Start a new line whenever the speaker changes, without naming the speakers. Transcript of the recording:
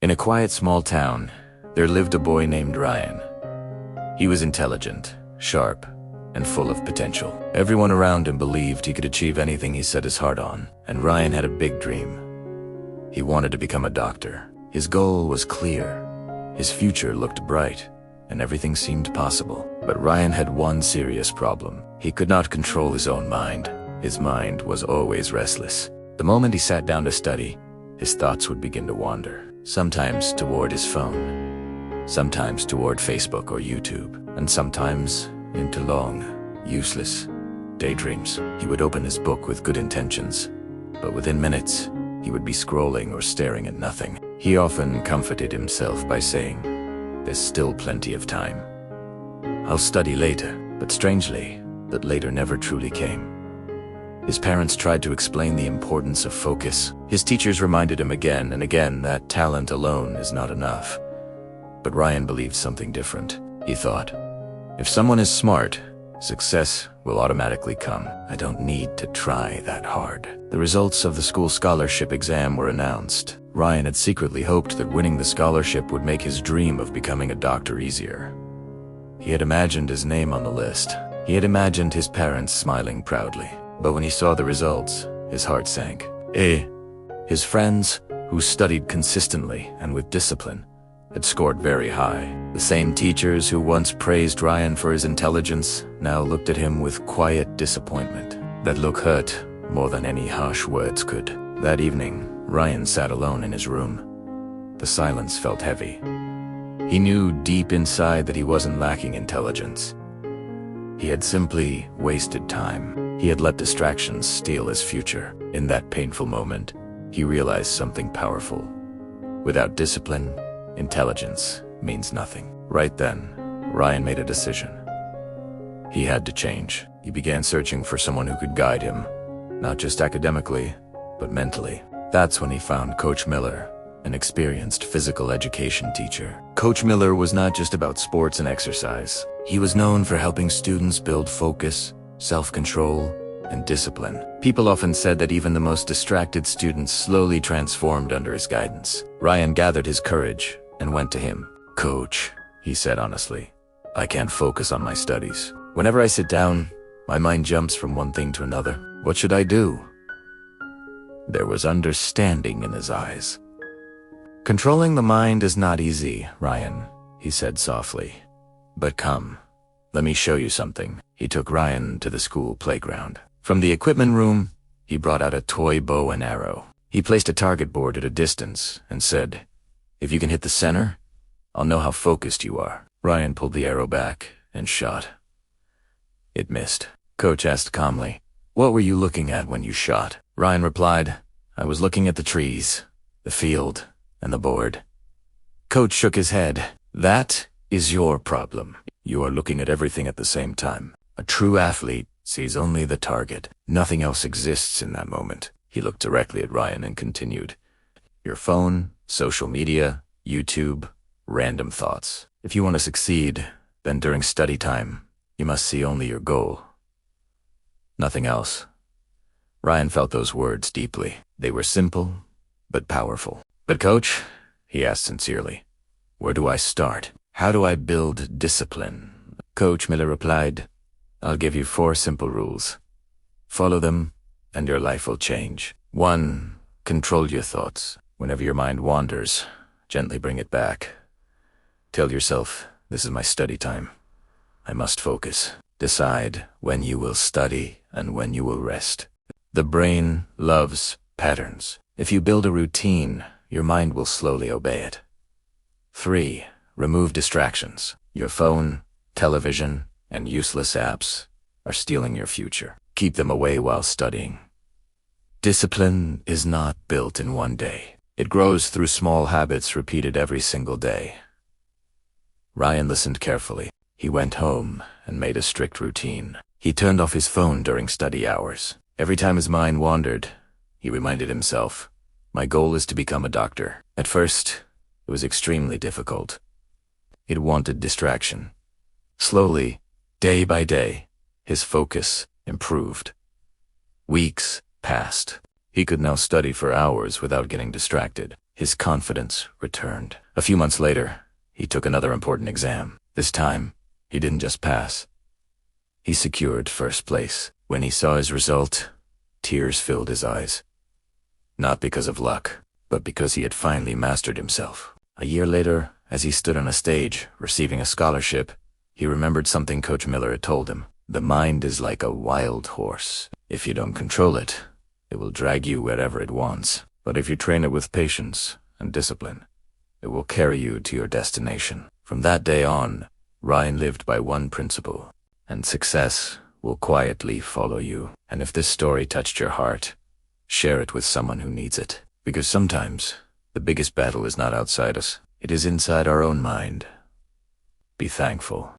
In a quiet small town, there lived a boy named Ryan. He was intelligent, sharp, and full of potential. Everyone around him believed he could achieve anything he set his heart on, and Ryan had a big dream. He wanted to become a doctor. His goal was clear. His future looked bright, and everything seemed possible. But Ryan had one serious problem. He could not control his own mind. His mind was always restless. The moment he sat down to study, his thoughts would begin to wander. Sometimes toward his phone, sometimes toward Facebook or YouTube, and sometimes into long, useless daydreams. He would open his book with good intentions, but within minutes, he would be scrolling or staring at nothing. He often comforted himself by saying, "There's still plenty of time. I'll study later." But strangely, that later never truly came. His parents tried to explain the importance of focus. His teachers reminded him again and again that talent alone is not enough. But Ryan believed something different. He thought, if someone is smart, success will automatically come. I don't need to try that hard. The results of the school scholarship exam were announced. Ryan had secretly hoped that winning the scholarship would make his dream of becoming a doctor easier. He had imagined his name on the list. He had imagined his parents smiling proudly. But when he saw the results, his heart sank. His friends, who studied consistently and with discipline, had scored very high. The same teachers who once praised Ryan for his intelligence now looked at him with quiet disappointment. That look hurt more than any harsh words could. That evening, Ryan sat alone in his room. The silence felt heavy. He knew deep inside that he wasn't lacking intelligence. He had simply wasted time. He had let distractions steal his future. In that painful moment, he realized something powerful. Without discipline, intelligence means nothing. Right then, Ryan made a decision. He had to change. He began searching for someone who could guide him, not just academically, but mentally. That's when he found Coach Miller, an experienced physical education teacher. Coach Miller was not just about sports and exercise. He was known for helping students build focus, self-control, and discipline. People often said that even the most distracted students slowly transformed under his guidance. Ryan gathered his courage and went to him. "Coach," he said honestly, "I can't focus on my studies. Whenever I sit down, my mind jumps from one thing to another. What should I do?" There was understanding in his eyes. "Controlling the mind is not easy, Ryan," he said softly. "But come, let me show you something." He took Ryan to the school playground. From the equipment room, he brought out a toy bow and arrow. He placed a target board at a distance and said, "If you can hit the center, I'll know how focused you are." Ryan pulled the arrow back and shot. It missed. Coach asked calmly, "What were you looking at when you shot?" Ryan replied, "I was looking at the trees, the field, and the board." Coach shook his head. "That is your problem. You are looking at everything at the same time. A true athlete sees only the target. Nothing else exists in that moment." He looked directly at Ryan and continued, "Your phone, social media, YouTube, random thoughts. If you want to succeed, then during study time, you must see only your goal. Nothing else." Ryan felt those words deeply. They were simple, but powerful. "But coach," he asked sincerely, "where do I start? How do I build discipline?" Coach Miller replied, "I'll give you 4 simple rules. Follow them, and your life will change. 1. Control your thoughts. Whenever your mind wanders, gently bring it back. Tell yourself, this is my study time. I must focus. Decide when you will study and when you will rest. The brain loves patterns. If you build a routine, your mind will slowly obey it. 3. Remove distractions. Your phone, television, and useless apps are stealing your future. Keep them away while studying. Discipline is not built in one day. It grows through small habits repeated every single day." Ryan listened carefully. He went home and made a strict routine. He turned off his phone during study hours. Every time his mind wandered, he reminded himself, "My goal is to become a doctor." At first, it was extremely difficult. It wanted distraction. Slowly, day by day, his focus improved. Weeks passed. He could now study for hours without getting distracted. his confidence returned. A few months later, he took another important exam. This time, he didn't just pass. He secured first place. When he saw his result, tears filled his eyes. Not because of luck, but because he had finally mastered himself. A year later, as he stood on a stage, receiving a scholarship, he remembered something Coach Miller had told him. The mind is like a wild horse. If you don't control it, it will drag you wherever it wants. But if you train it with patience and discipline, it will carry you to your destination. From that day on, Ryan lived by one principle, and success will quietly follow you. And if this story touched your heart, share it with someone who needs it. Because sometimes, the biggest battle is not outside us. It is inside our own mind. Be thankful.